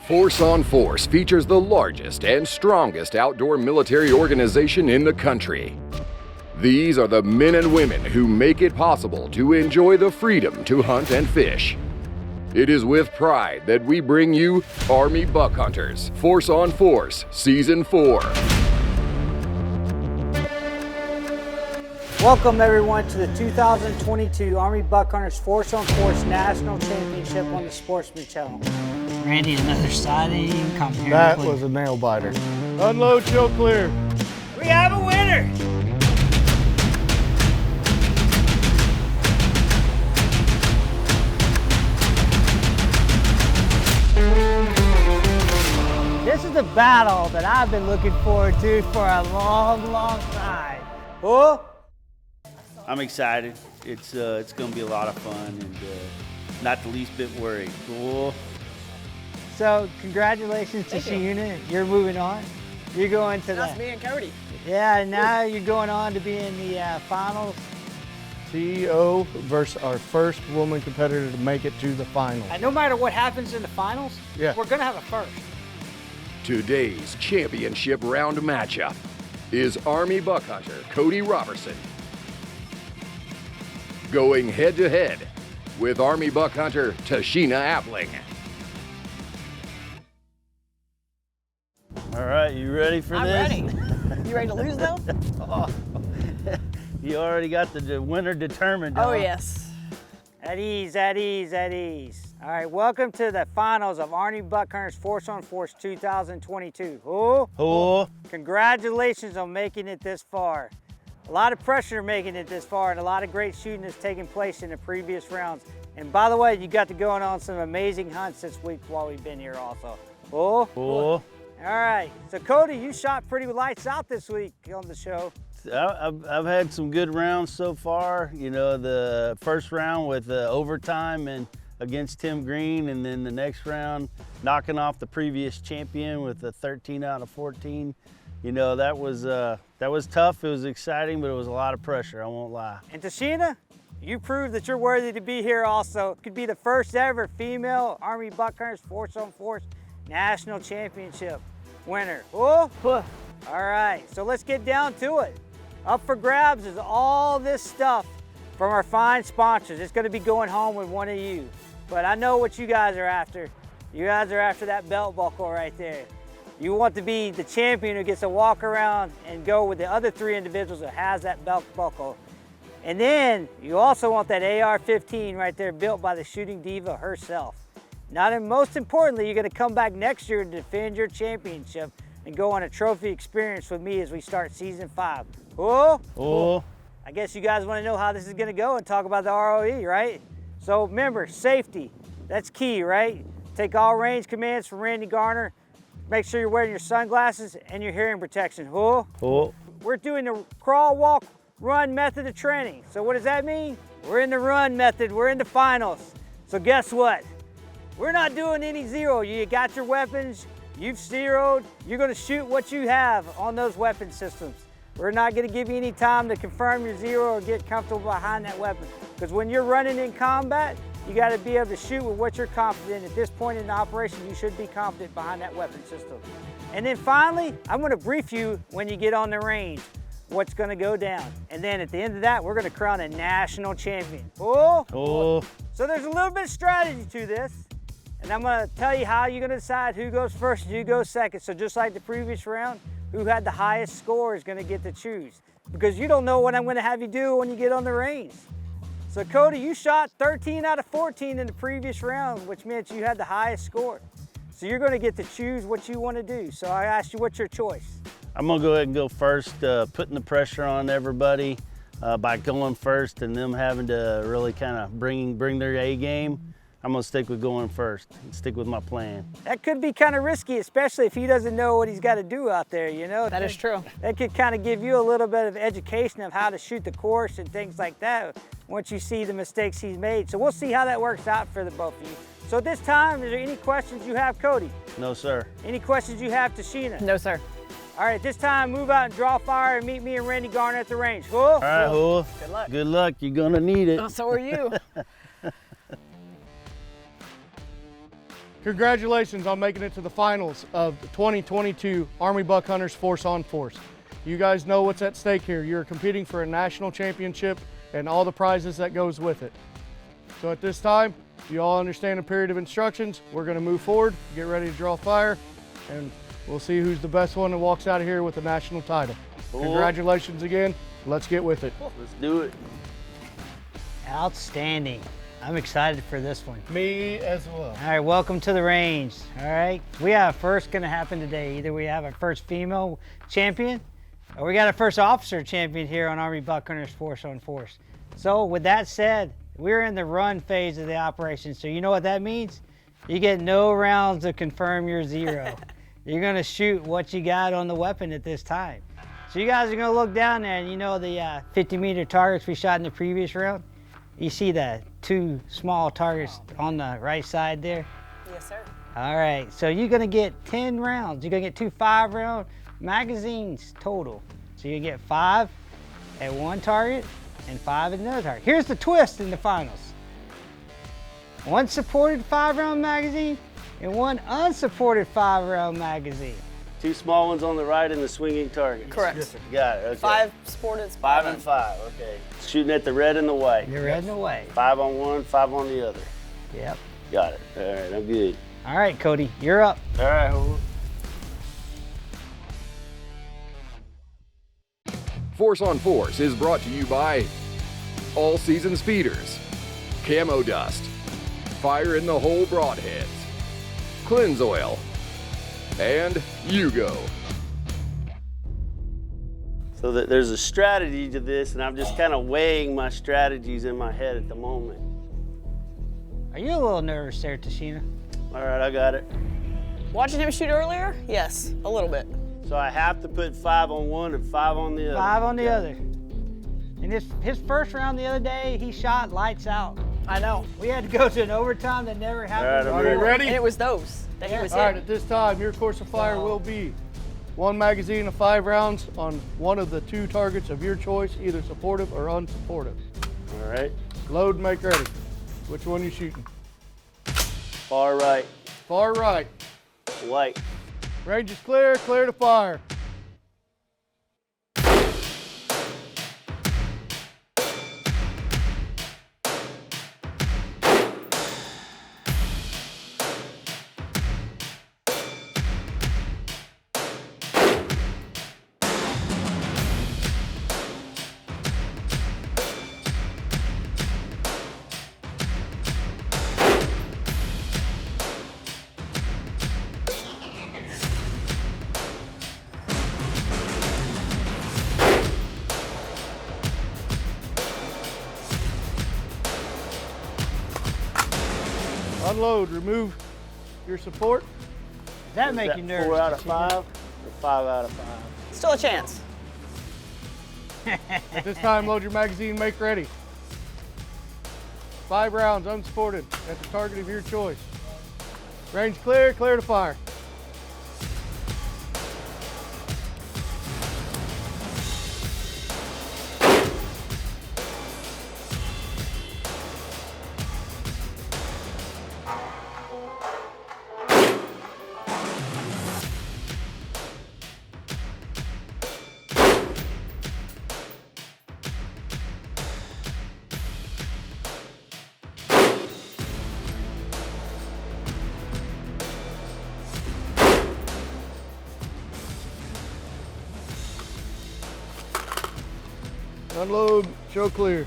Force on Force features the largest and strongest outdoor military organization in the country. These are the men and women who make it possible to enjoy the freedom to hunt and fish. It is with pride that we bring you Army Buck Hunters Force on Force Season 4. Welcome everyone to the 2022 Army Buck Hunters Force on Force National Championship on the Sportsman Channel. Randy, another sighting. That was a nail biter. Unload, show clear. We have a winner. This is the battle that I've been looking forward to for a long, long time. Oh! I'm excited. It's going to be a lot of fun and not the least bit worried. Cool. So congratulations to Sheena. You're moving on. You're going to That's me and Cody. Yeah, now you're going on to be in the finals. CEO versus our first woman competitor to make it to the finals. And no matter what happens in the finals, we're going to have a first. Today's championship round matchup is Army Buck Hunter Cody Robertson going head-to-head with Army Buck Hunter Tashina Appling. All right, you ready for this? I'm ready. You ready to lose though? Oh, you already got the winner determined. Oh huh? yes. At ease, at ease, at ease. All right, welcome to the finals of Army Buck Hunters Force on Force 2022. Oh. Congratulations on making it this far. A lot of pressure making it this far and a lot of great shooting has taken place in the previous rounds. And by the way, you got to go on some amazing hunts this week while we've been here also. Oh. All right, so Cody, you shot pretty lights out this week on the show. I've had some good rounds so far. You know, the first round with overtime and against Tim Green, and then the next round knocking off the previous champion with a 13 out of 14. You know, that was tough. It was exciting, but it was a lot of pressure, I won't lie. And Tashina, you proved that you're worthy to be here also. It could be the first ever female Army Buck Hunters Force on Force National Championship winner. All right, so let's get down to it. Up for grabs is all this stuff from our fine sponsors. It's gonna be going home with one of you. But I know what you guys are after. You guys are after that belt buckle right there. You want to be the champion who gets to walk around and go with the other three individuals that has that belt buckle. And then you also want that AR-15 right there built by the shooting diva herself. Now, and most importantly, you're gonna come back next year to defend your championship and go on a trophy experience with me as we start season 5. I guess you guys wanna know how this is gonna go and talk about the ROE, right? So remember, safety, that's key, right? Take all range commands from Randy Garner. Make sure you're wearing your sunglasses and your hearing protection. We're doing the crawl, walk, run method of training. So what does that mean? We're in the run method, we're in the finals. So guess what? We're not doing any zero. You got your weapons, you've zeroed, you're gonna shoot what you have on those weapon systems. We're not gonna give you any time to confirm your zero or get comfortable behind that weapon. Because when you're running in combat, you gotta be able to shoot with what you're confident in. At this point in the operation, you should be confident behind that weapon system. And then finally, I'm gonna brief you when you get on the range, what's gonna go down. And then at the end of that, we're gonna crown a national champion. So there's a little bit of strategy to this. And I'm gonna tell you how you're gonna decide who goes first and who goes second. So just like the previous round, who had the highest score is gonna get to choose. Because you don't know what I'm gonna have you do when you get on the range. So Cody, you shot 13 out of 14 in the previous round, which meant you had the highest score. So you're gonna get to choose what you wanna do. So I asked you, what's your choice? I'm gonna go ahead and go first, putting the pressure on everybody by going first and them having to really kind of bring their A game. I'm gonna stick with going first and stick with my plan. That could be kind of risky, especially if he doesn't know what he's got to do out there, you know? That is true. That could kind of give you a little bit of education of how to shoot the course and things like that once you see the mistakes he's made. So we'll see how that works out for the both of you. So at this time, is there any questions you have, Cody? No, sir. Any questions you have, Tashina? No, sir. All right, this time move out and draw fire and meet me and Randy Garner at the range. Cool? All right, Hul. Good luck. Good luck. You're gonna need it. Oh, so are you. Congratulations on making it to the finals of the 2022 Army Buck Hunters Force on Force. You guys know what's at stake here. You're competing for a national championship and all the prizes that goes with it. So at this time, you all understand a period of instructions. We're going to move forward, get ready to draw fire, and we'll see who's the best one that walks out of here with the national title. Cool. Congratulations again. Let's get with it. Let's do it. Outstanding. I'm excited for this one. Me as well. All right, welcome to the range. All right, we have a first gonna happen today. Either we have our first female champion or we got our first officer champion here on Army Buck Hunters Force on Force. So with that said, we're in the run phase of the operation. So you know what that means? You get no rounds to confirm your zero. You're gonna shoot what you got on the weapon at this time. So you guys are gonna look down there and you know the 50-meter targets we shot in the previous round? You see the 2 small targets on the right side there? Yes, sir. All right, so you're gonna get 10 rounds. You're gonna get 2 5-round magazines total. So you get 5 at one target and 5 at another target. Here's the twist in the finals. 1 supported 5-round magazine and 1 unsupported 5-round magazine. 2 small ones on the right and the swinging target. Correct. Yes, sir. Got it. Okay. 5 supported. 5 and 5. Okay. Shooting at the red and the white. You're heading away. 5 on one, 5 on the other. Yep. Got it. All right, I'm good. All right, Cody, you're up. All right, hold on. Force on Force is brought to you by All Seasons Feeders, Camo Dust, Fire in the Hole Broadheads, Cleanse Oil, and Yugo. So there's a strategy to this, and I'm just kind of weighing my strategies in my head at the moment. Are you a little nervous there, Tashina? All right, I got it. Watching him shoot earlier? Yes, a little bit. So I have to put 5 on one and 5 on the other. 5 on the other. And his first round the other day, he shot lights out. I know. We had to go to an overtime that never happened. All right, Are you ready? And it was those that he was All right, hitting. at this time, your course of fire will be 1 magazine of 5 rounds on one of the 2 targets of your choice, either supportive or unsupportive. All right. Load, make ready. Which one you shooting? Far right, Far right. white. Range is clear, clear to fire. Unload, remove your support. Does that make Is you that nervous? 4 out of Tashina? 5 or 5 out of 5? Still a chance. At this time, load your magazine, make ready. 5 rounds, unsupported, at the target of your choice. Range clear, clear to fire. Unload, show clear.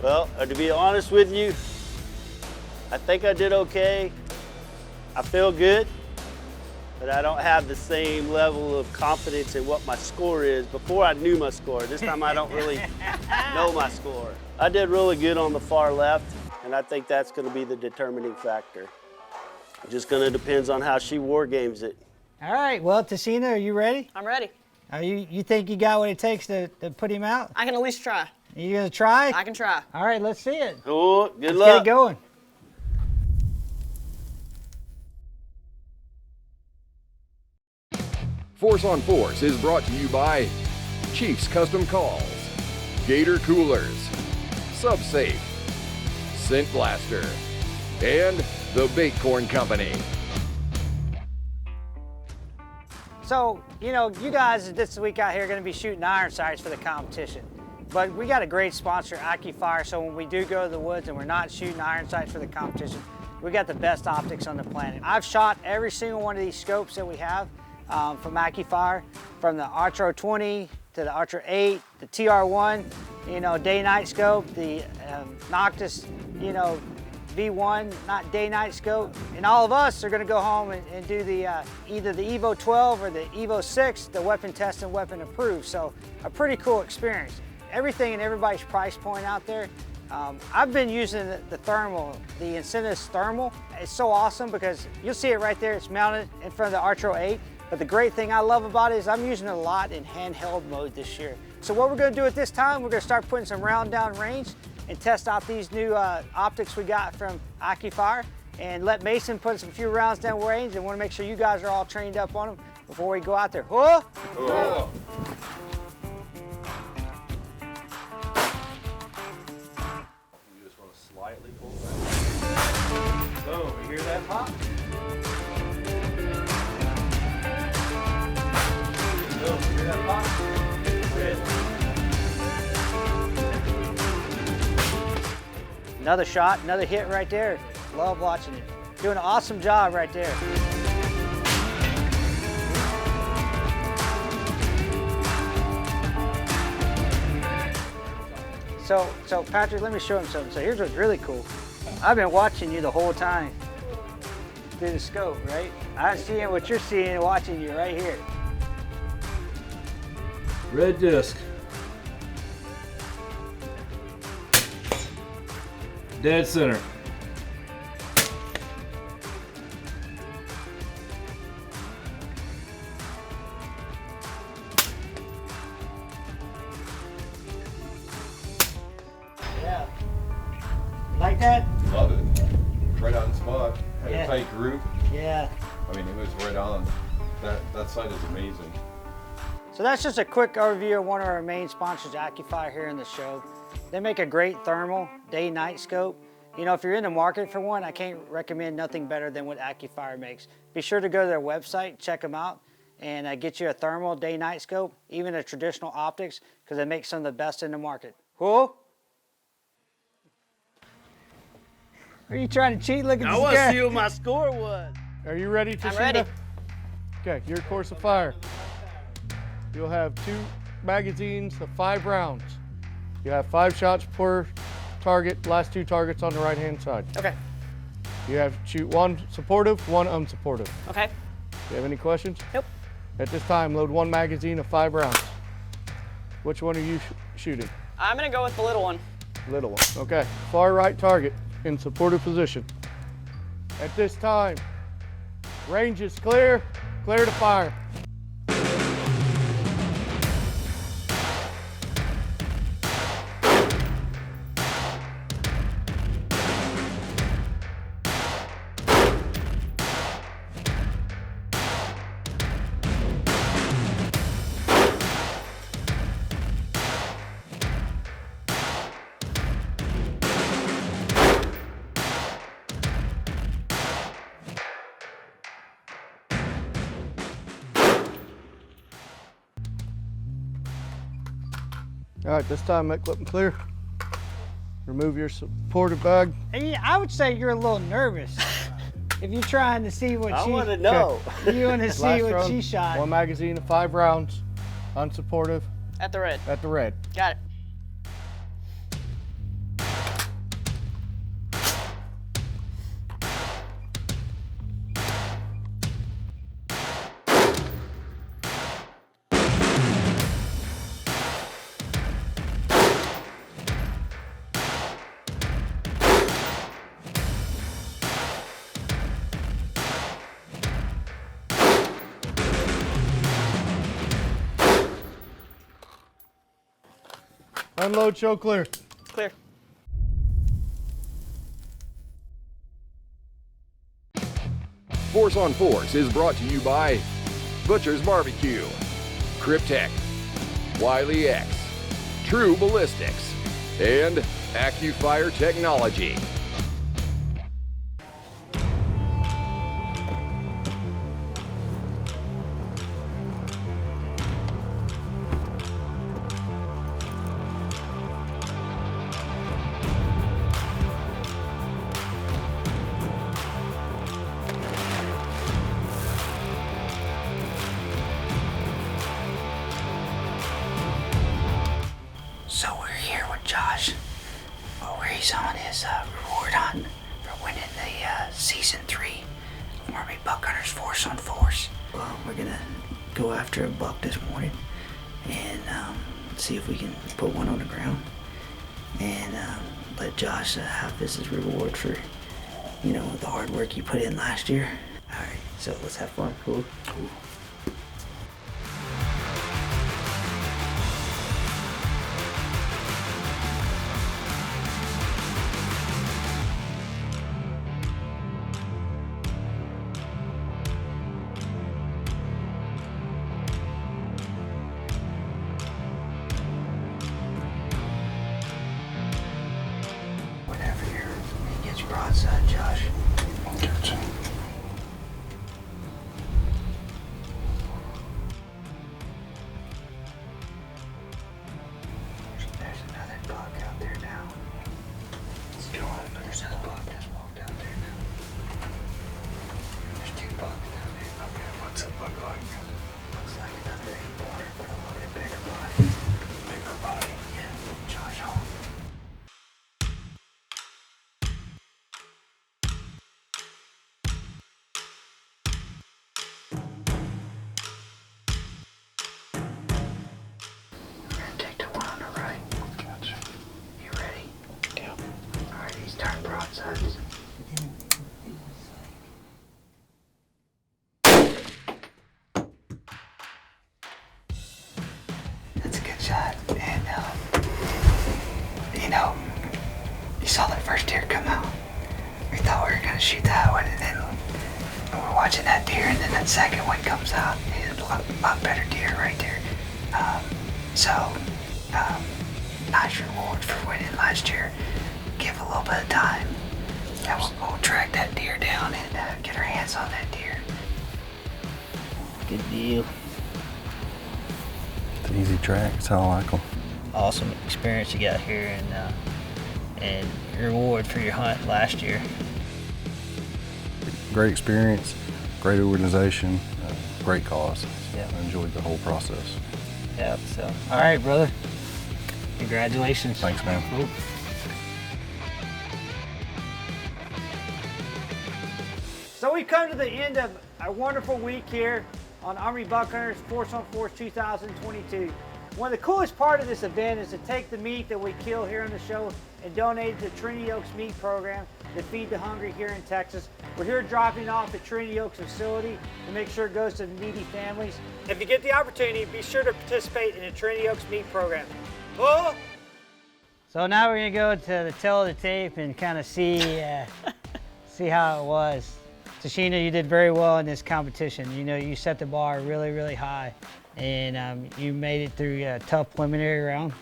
Well, to be honest with you, I think I did okay. I feel good, but I don't have the same level of confidence in what my score is. Before I knew my score. This time I don't really know my score. I did really good on the far left, and I think that's going to be the determining factor. Just going to depends on how she war games it. All right, well, Tashina, are you ready? I'm ready. You think you got what it takes to put him out? I can at least try. You gonna try? I can try. All right, let's see it. Oh, good Let's luck. get it going. Force on Force is brought to you by Chiefs Custom Calls, Gator Coolers, SubSafe, Scent Blaster, and the Bait Corn Company. So, you know, you guys this week out here are going to be shooting iron sights for the competition. But we got a great sponsor, AccuFire, so when we do go to the woods and we're not shooting iron sights for the competition, we got the best optics on the planet. I've shot every single one of these scopes that we have from AccuFire, from the Archer 20 to the Archer 8, the TR1, you know, day-night scope, the Noctis, you know, V1, not day-night scope. And all of us are gonna go home and do the either the Evo 12 or the Evo 6, the weapon test and weapon approved. So a pretty cool experience. Everything and everybody's price point out there. I've been using the thermal, the Incentive thermal. It's so awesome because you'll see it right there. It's mounted in front of the Archer 8. But the great thing I love about it is I'm using it a lot in handheld mode this year. So what we're gonna do at this time, we're gonna start putting some round down range and test out these new optics we got from AccuFire and let Mason put some few rounds down range, and wanna make sure you guys are all trained up on them before we go out there. Whoa! Whoa. You just wanna slightly pull back. So, you hear that pop? Hear that pop? Good. Another shot, another hit right there. Love watching it. Doing an awesome job right there. So Patrick, let me show him something. So here's what's really cool. I've been watching you the whole time through the scope, right? I'm seeing what you're seeing and watching you right here. Red disc. Dead center. Yeah. Like that? Love it. Right on spot. Had Yeah. a tight group. Yeah. I mean, it was right on. That sight is amazing. So that's just a quick overview of one of our main sponsors, AccuFire, here in the show. They make a great thermal day-night scope. You know, if you're in the market for one, I can't recommend nothing better than what AccuFire makes. Be sure to go to their website, check them out, and get you a thermal day-night scope, even a traditional optics, because they make some of the best in the market. Cool? Are you trying to cheat? Look at I this want to guy. see what my score was. Are you ready, Tashina? I'm ready. Okay, your course of fire. You'll have 2 magazines of 5 rounds. You have 5 shots per target, last 2 targets on the right-hand side. Okay. You have to shoot 1 supportive, 1 unsupportive. Okay. Do you have any questions? Nope. At this time, load 1 magazine of 5 rounds. Which one are you shooting? I'm gonna go with the little one. Little one. Okay, far right target in supportive position. At this time, range is clear, clear to fire. All right, this time make clip and clear. Remove your supportive bag. Hey, I would say you're a little nervous. If you're trying to see what I she, want to know. you want to see Last what round, she shot. 1 magazine of 5 rounds, unsupportive At the red. at the red. Got it. Unload, show clear. Clear. Force on Force is brought to you by Butcher's Barbecue, Cryptech, Wiley X, True Ballistics, and AccuFire Technology. Hunters Force on Force. We're gonna go after a buck this morning and see if we can put one on the ground and let Josh have his reward for, you know, the hard work he put in last year. All right, so let's have fun. Cool. Whenever he gets broadside, Josh. Gotcha. There's another buck out there now. There's another buck that's walked out there now. There's 2 bucks down there. Okay, what's it look like? Looks like another 8-pointer, but a little bit bigger body. Bigger body? Yeah, Josh Hall. We're gonna take the one on the right. Gotcha. You ready? Yeah. All right, he's turned broadsides. That's a good shot. And, you know, you saw that first deer come out. We thought we were gonna shoot that one, and then we're watching that deer, and then that second one comes out. And a lot better deer right there. Nice reward for winning last year. Give a little bit of time, and we'll track that deer down and get our hands on that deer. Good deal. It's an easy track. That's how I like them. Awesome experience you got here, and reward for your hunt last year. Great experience, great organization, great cause. Yeah. I enjoyed the whole process. Yep. So, all right, brother. Congratulations. Thanks, man. Cool. So we've come to the end of a wonderful week here on Army Buck Hunters Force on Force 2022. One of the coolest part of this event is to take the meat that we kill here on the show and donate it to Trinity Oaks Meat Program to feed the hungry here in Texas. We're here dropping off at Trinity Oaks facility to make sure it goes to the needy families. If you get the opportunity, be sure to participate in the Trinity Oaks Meat Program. Oh! So now we're gonna go to the tail of the tape and kind of see see how it was. Tashina, you did very well in this competition. You know, you set the bar really, really high, and you made it through a tough preliminary round.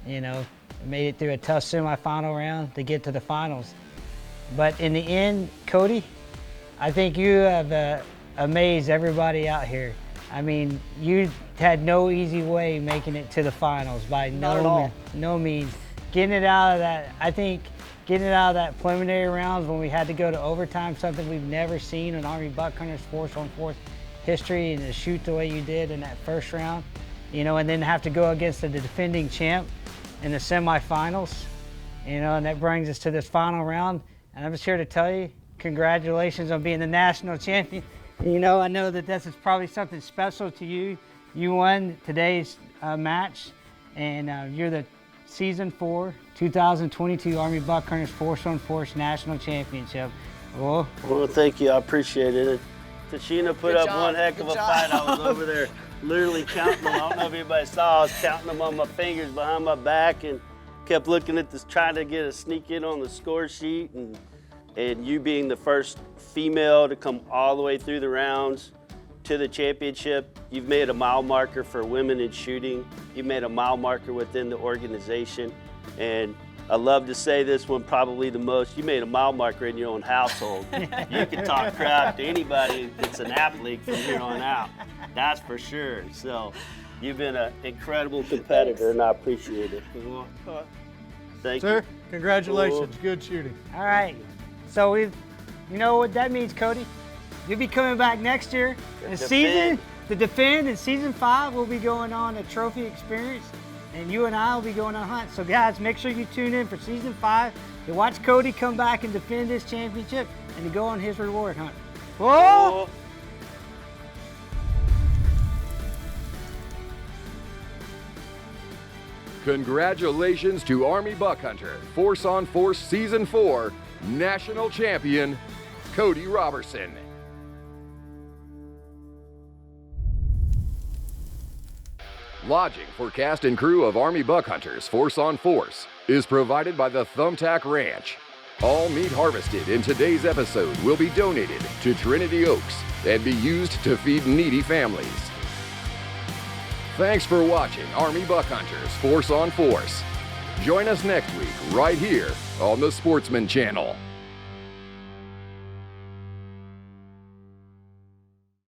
You know, made it through a tough semifinal round to get to the finals. But in the end, Cody, I think you have amazed everybody out here. I mean, you had no easy way making it to the finals by no means. Getting it out of that, I think, getting it out of that preliminary rounds when we had to go to overtime, something we've never seen in Army Buck Hunters Force on Force history, and to shoot the way you did in that first round, you know, and then have to go against the defending champ in the semifinals, you know, and that brings us to this final round. And I'm just here to tell you, congratulations on being the national champion. You know, I know that this is probably something special to you. You won today's match, and you're the Season 4 2022 Army Buck Hunters Force on Force National Championship. Oh. Well, thank you. I appreciate it. Tashina put up one heck of a fight. I was over there literally counting them. I don't know if anybody saw. I was counting them on my fingers behind my back and kept looking at this, trying to get a sneak in on the score sheet. And you being the first female to come all the way through the rounds to the championship, you've made a mile marker for women in shooting. You've made a mile marker within the organization. And I love to say this one probably the most, you made a mile marker in your own household. You can talk crap to anybody that's an athlete from here on out. That's for sure. So you've been an incredible competitor, and I appreciate it. Thank Sir, you. congratulations. Good shooting. All right. So you know what that means, Cody? You'll be coming back next year. To defend in season 5, we'll be going on a trophy experience, and you and I will be going on a hunt. So guys, make sure you tune in for season 5 to watch Cody come back and defend his championship and to go on his reward hunt. Whoa! Congratulations to Army Buck Hunter, Force on Force Season 4 National Champion, Cody Robertson. Lodging for cast and crew of Army Buck Hunters Force on Force is provided by the Thumbtack Ranch. All meat harvested in today's episode will be donated to Trinity Oaks and be used to feed needy families. Thanks for watching Army Buck Hunters Force on Force. Join us next week right here on the Sportsman Channel.